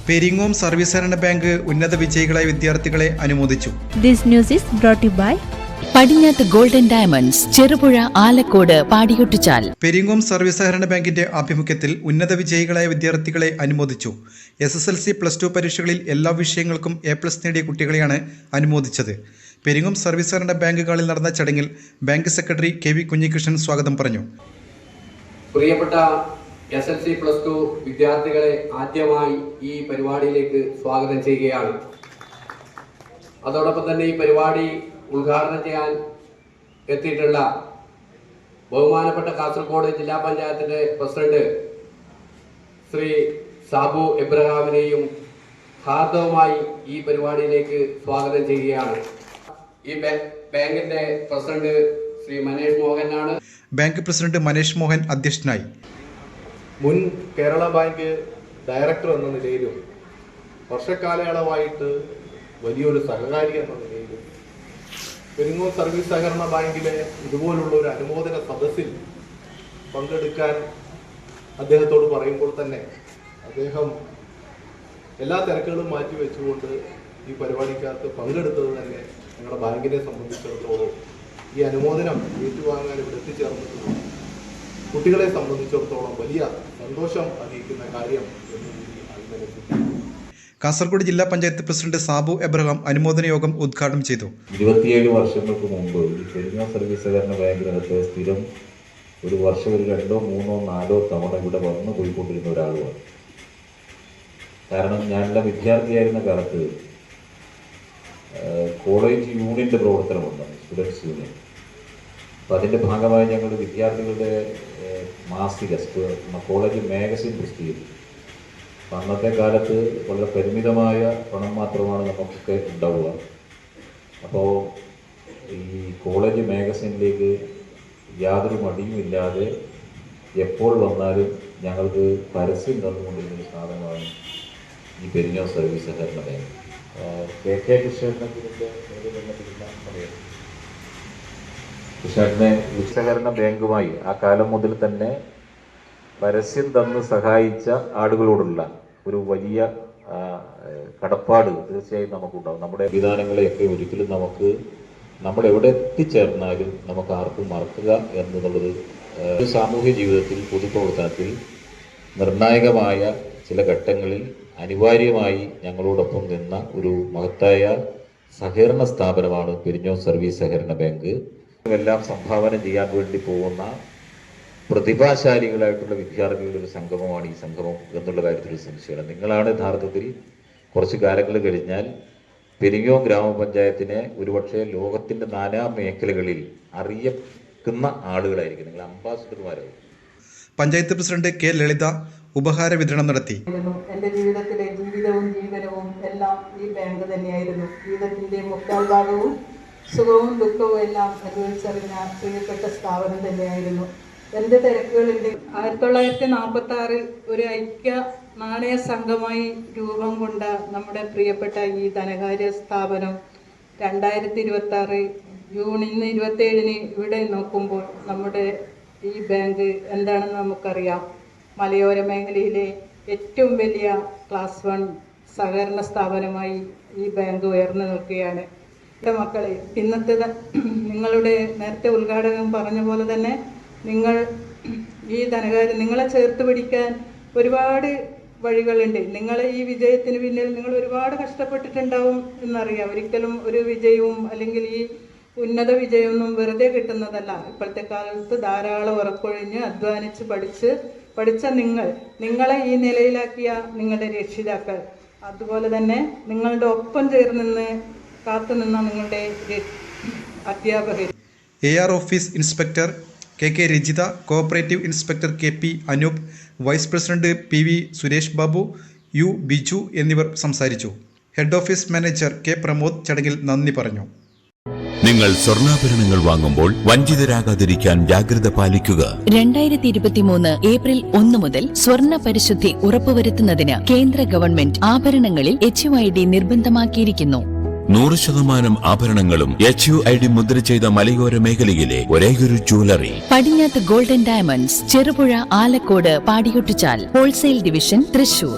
Peringome service സഹകരണ bank ഉന്നത വിജയികളായ വിദ്യാർത്ഥികളെ അനുമോദിച്ചു. This news is brought to you by Padinjath golden diamonds, Cherupuzha, Alakode, Padiyotchal. Peringome service സഹകരണ ബാങ്കിന്റെ ആഭിമുഖ്യത്തിൽ ഉന്നത വിജയികളായ വിദ്യാർത്ഥികളെ അനുമോദിച്ചു. SSLC +2 പരീക്ഷകളിൽ എല്ലാ വിഷയങ്ങൾക്കും A+ നേടിയ കുട്ടികളെയാണ് അനുമോദിച്ചത്. പെരിങ്ങോം സർവീസ് സഹകരണ ബാങ്ക് ഹാളിൽ നടന്ന ചടങ്ങിൽ ബാങ്ക് സെക്രട്ടറി KV കുഞ്ഞികൃഷ്ണൻ സ്വാഗതം പറഞ്ഞു. പ്രിയപ്പെട്ട SSLC+2 വിദ്യാർത്ഥികളെ ആദ്യമായി ഈ പരിപാടിയിലേക്ക് സ്വാഗതം ചെയ്യുകയാണ്. അതോടൊപ്പം തന്നെ ഈ പരിപാടി ഉദ്ഘാടനം ചെയ്യാൻ എത്തിയിട്ടുള്ള ബഹുമാനപ്പെട്ട കാസർഗോഡ് ജില്ലാ പഞ്ചായത്തിന്റെ പ്രസിഡന്റ് ശ്രീ സാബു എബ്രഹാമിനെയും ഹാർദവമായി ഈ പരിപാടിയിലേക്ക് സ്വാഗതം ചെയ്യുകയാണ്. ഈ ബാങ്കിന്റെ പ്രസിഡന്റ് ശ്രീ മനേഷ് മോഹനാണ്. ബാങ്ക് പ്രസിഡന്റ് മനേഷ് മോഹൻ അധ്യക്ഷനായി. മുൻ കേരള ബാങ്ക് ഡയറക്ടർ എന്ന നിലയിലും വർഷക്കാലയളവായിട്ട് വലിയൊരു സഹകാരി എന്ന നിലയിലും പെരിങ്ങോം സർവീസ് സഹകരണ ബാങ്കിലെ ഇതുപോലുള്ള ഒരു അനുമോദന സദസ്സിൽ പങ്കെടുക്കാൻ അദ്ദേഹത്തോട് പറയുമ്പോൾ തന്നെ അദ്ദേഹം എല്ലാ തിരക്കുകളും മാറ്റിവെച്ചുകൊണ്ട് ഈ പരിപാടിക്കകത്ത് പങ്കെടുത്തത് തന്നെ ഞങ്ങളുടെ ബാങ്കിനെ സംബന്ധിച്ചിടത്തോളം ഈ അനുമോദനം ഏറ്റുവാങ്ങാൻ ഇവിടെ എത്തിച്ചേർന്നിട്ടുള്ള കുട്ടികളെ സംബന്ധിച്ചിടത്തോളം വലിയ സന്തോഷം അറിയിക്കുന്ന കാര്യം എന്ന് കൂടി. കാസർഗോഡ് ജില്ലാ പഞ്ചായത്ത് പ്രസിഡന്റ് സാബു എബ്രഹാം അനുമോദന യോഗം ഉദ്ഘാടനം ചെയ്തു. 27 വർഷങ്ങൾക്ക് മുമ്പ് ഈ പെരിങ്ങോം സർവീസ് സഹകരണ ബാങ്കിനകത്ത് സ്ഥിരം ഒരു വർഷം 2, 3, 4 തവണ ഇവിടെ വന്നു പോയിക്കൊണ്ടിരുന്ന ഒരാളുമാണ്. കാരണം ഞാനെല്ലാം വിദ്യാർത്ഥിയായിരുന്ന കാലത്ത് കോളേജ് യൂണിയൻ്റെ പ്രവർത്തനമുണ്ട്, സ്റ്റുഡൻസ് യൂണിയൻ. അപ്പോൾ അതിൻ്റെ ഭാഗമായി ഞങ്ങൾ വിദ്യാർത്ഥികളുടെ മാസിക കോളേജ് മാഗസിൻ പ്രസിദ്ധീകരിച്ചു. അന്നത്തെ കാലത്ത് വളരെ പരിമിതമായ പണം മാത്രമാണ് നമുക്കൊക്കെ ഉണ്ടാവുക. അപ്പോൾ ഈ കോളേജ് മാഗസിനിലേക്ക് യാതൊരു മടിയുമില്ലാതെ എപ്പോൾ വന്നാലും ഞങ്ങൾക്ക് പരസ്യം തന്നുകൊണ്ടിരുന്നൊരു സാധനമാണ് ഈ പെരിങ്ങോം സർവീസ് സഹകരണ ബാങ്ക്. KK കൃഷ്ണനെ കൃഷ്ണനെ സഹകരണ ബാങ്കുമായി ആ കാലം മുതൽ തന്നെ പരസ്യം തന്ന് സഹായിച്ച ആളുകളോടുള്ള ഒരു വലിയ കടപ്പാട് തീർച്ചയായും നമുക്കുണ്ടാകും. നമ്മുടെ വിധാനങ്ങളെയൊക്കെ ഒരിക്കലും നമ്മൾ എവിടെ എത്തിച്ചേർന്നാലും നമുക്ക് ആർക്കും മറക്കുക എന്നുള്ളത് സാമൂഹ്യ ജീവിതത്തിൽ, പൊതുപ്രവർത്തനത്തിൽ നിർണായകമായ ചില ഘട്ടങ്ങളിൽ അനിവാര്യമായി ഞങ്ങളോടൊപ്പം നിന്ന ഒരു മഹത്തായ സഹകരണ സ്ഥാപനമാണ് പെരിങ്ങോം സർവീസ് സഹകരണ ബാങ്ക്. എല്ലാം സംഭാവന ചെയ്യാൻ വേണ്ടി പോകുന്ന പ്രതിഭാശാലികളായിട്ടുള്ള വിദ്യാർത്ഥികളുടെ ഒരു സംഗമമാണ് ഈ സംഗമം എന്നുള്ള കാര്യത്തിൽ സംശയമാണ്. നിങ്ങളാണ് യഥാർത്ഥത്തിൽ കുറച്ച് കാലങ്ങൾ കഴിഞ്ഞാൽ പെരിങ്ങോം ഗ്രാമപഞ്ചായത്തിനെ ഒരുപക്ഷെ ലോകത്തിൻ്റെ നാനാ മേഖലകളിൽ അറിയിക്കുന്ന ആളുകളായിരിക്കും. നിങ്ങൾ അംബാസിഡർമാരായി. പഞ്ചായത്ത് പ്രസിഡന്റ് K ലളിത ഉപഹാര വിതരണം നടത്തി. എൻ്റെ ജീവിതത്തിലെ ജീവിതവും ജീവനവും എല്ലാം ഈ ബാങ്ക് തന്നെയായിരുന്നു. ജീവിതത്തിൻ്റെ മുക്കാൽ ഭാഗവും സുഖവും ദുഃഖവും എല്ലാം അനുഭവിച്ചറിഞ്ഞ പ്രിയപ്പെട്ട സ്ഥാപനം തന്നെയായിരുന്നു. എൻ്റെ തിരക്കുകളുണ്ട്. 1946 ഒരു ഐക്യ നാണയ സംഘമായി രൂപം കൊണ്ട നമ്മുടെ പ്രിയപ്പെട്ട ഈ ധനകാര്യ സ്ഥാപനം 2026 ജൂൺ 27 ഇവിടെ നോക്കുമ്പോൾ നമ്മുടെ ഈ ബാങ്ക് എന്താണെന്ന് നമുക്കറിയാം. മലയോര മേഖലയിലെ ഏറ്റവും വലിയ ക്ലാസ് 1 സഹകരണ സ്ഥാപനമായി ഈ ബാങ്ക് ഉയർന്നു നിൽക്കുകയാണ്. എൻ്റെ മക്കളെ, ഇന്നത്തെ നിങ്ങളുടെ നേരത്തെ ഉദ്ഘാടകൻ പറഞ്ഞ പോലെ തന്നെ നിങ്ങൾ ഈ ധനകാര്യം നിങ്ങളെ ചേർത്ത് പിടിക്കാൻ ഒരുപാട് വഴികളുണ്ട്. നിങ്ങളെ ഈ വിജയത്തിന് പിന്നിൽ നിങ്ങൾ ഒരുപാട് കഷ്ടപ്പെട്ടിട്ടുണ്ടാവും എന്നറിയാം. ഒരിക്കലും ഒരു വിജയവും അല്ലെങ്കിൽ ഈ ഉന്നത വിജയമൊന്നും വെറുതെ കിട്ടുന്നതല്ല. ഇപ്പോഴത്തെ കാലത്ത് ധാരാളം ഉറപ്പൊഴിഞ്ഞ് അധ്വാനിച്ച് പഠിച്ച നിങ്ങളെ ഈ നിലയിലാക്കിയ നിങ്ങളുടെ രക്ഷിതാക്കൾ, അതുപോലെ തന്നെ നിങ്ങളുടെ ഒപ്പം ചേർന്ന് കാത്തുനിന്ന നിങ്ങളുടെ അധ്യാപകർ, AR office inspector KK Rajitha, cooperative inspector KP Anoop, vice president PV Suresh Babu, U Biju എന്നിവർ സംസാരിച്ചു. Head office manager K Pramod ചടങ്ങിൽ നന്ദി പറഞ്ഞു. നിങ്ങൾ സ്വർണ്ണാഭരണങ്ങൾ വാങ്ങുമ്പോൾ വഞ്ചിതരാകാതിരിക്കാൻ ജാഗ്രത പാലിക്കുക. 2023 ഏപ്രിൽ 1 മുതൽ സ്വർണ്ണ പരിശുദ്ധി ഉറപ്പുവരുത്തുന്നതിന് കേന്ദ്ര ഗവൺമെന്റ് ആഭരണങ്ങളിൽ HUID നിർബന്ധമാക്കിയിരിക്കുന്നു. 100% ആഭരണങ്ങളും HUID മുദ്ര ചെയ്ത മലയോര മേഖലയിലെ ഒരേയൊരു jewellery Padinjath golden diamonds, Cherupuzha, Alakode, Padiyotchal. Wholesale division, Thrissur.